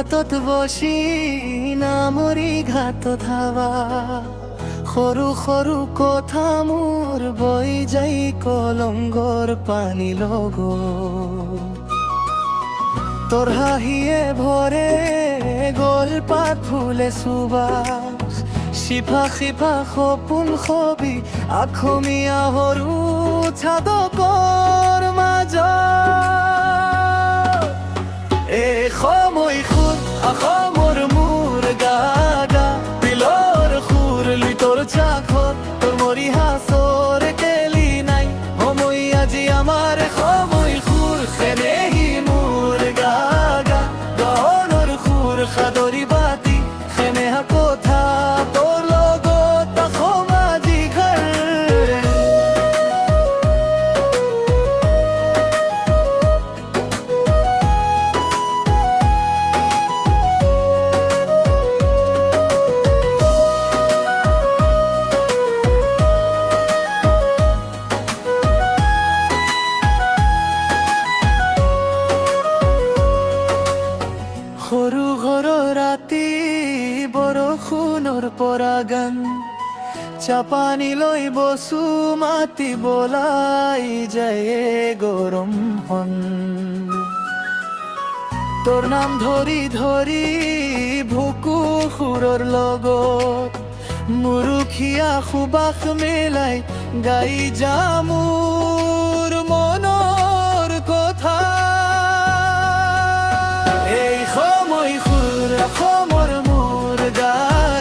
পৰ্বতত বসি নামৰি ঘাট ধাৱা সৰু সৰু কথা মোৰ বৈ যাই কলংগৰ পানী লগত তোৰ হাঁহিয়ে ভৰে গলপাত ফুলে সুবাস শিপা শিপা সপোন ছবি আখমীয়া সৰু চাদকৰ মাজত এই সময়ছোন অসমৰ মোৰ গা গা বিলৰ সুৰ লৈ তোৰ চাখত তোৰ মৰি হাছৰ কেলি নাই সময় আজি আমাৰ সময় সুৰ চেনেহী মোৰ গা গা গানৰ সুৰ সাদৰি বাতি চেনেহা কথা তোৰ লগত সমাজি ঘৰ সৰু ঘৰৰ ৰাতি বৰষুণৰ পৰা গান চাপানি লৈ বসু মাতি বলাই যায় গৰম হন তোৰ নাম ধৰি ধৰি ভুকু সুৰৰ লগত মুৰুখীয়া সুবাস মেলাই গাই যামোৰ মনৰ কথা এই সময় সুৰ অসমৰ মোৰ গা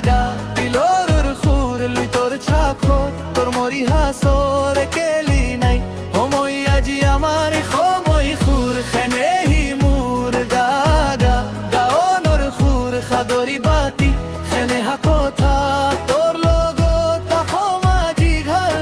গা বিলৰ সুৰ লৈ তোৰ চাখত তোৰ মৰি হাছৰ কেলি নাই সময় আজি আমাৰ সময় সুৰ চেনেহী মোৰ গা গা গানৰ সুৰ সাদৰি বাতি চেনেহা কথা তোৰ লগত সমাজি ঘৰ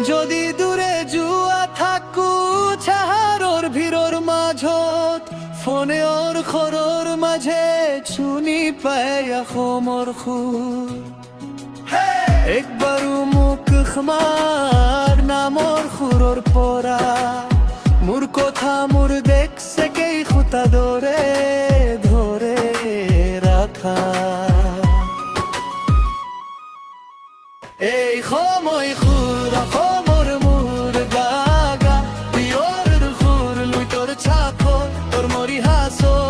যদি দূৰে যোৱা থাকো চাহাৰৰ ভিৰৰ মাজত ফোনৰ খৰৰ মাজে শুনি পাই অসমৰ সুৰ একবাৰো মোক খাৰ নামৰ সুৰৰ পৰা মোৰ কথা মোৰ দেখছে কেই খুটা দৰে ধৰে ৰাখা এই সময় সুৰ অসমৰ মোৰ গা গা বিয়ৰ সুৰ লৈ তোৰ চাখত তোৰ মৰি হাছৰ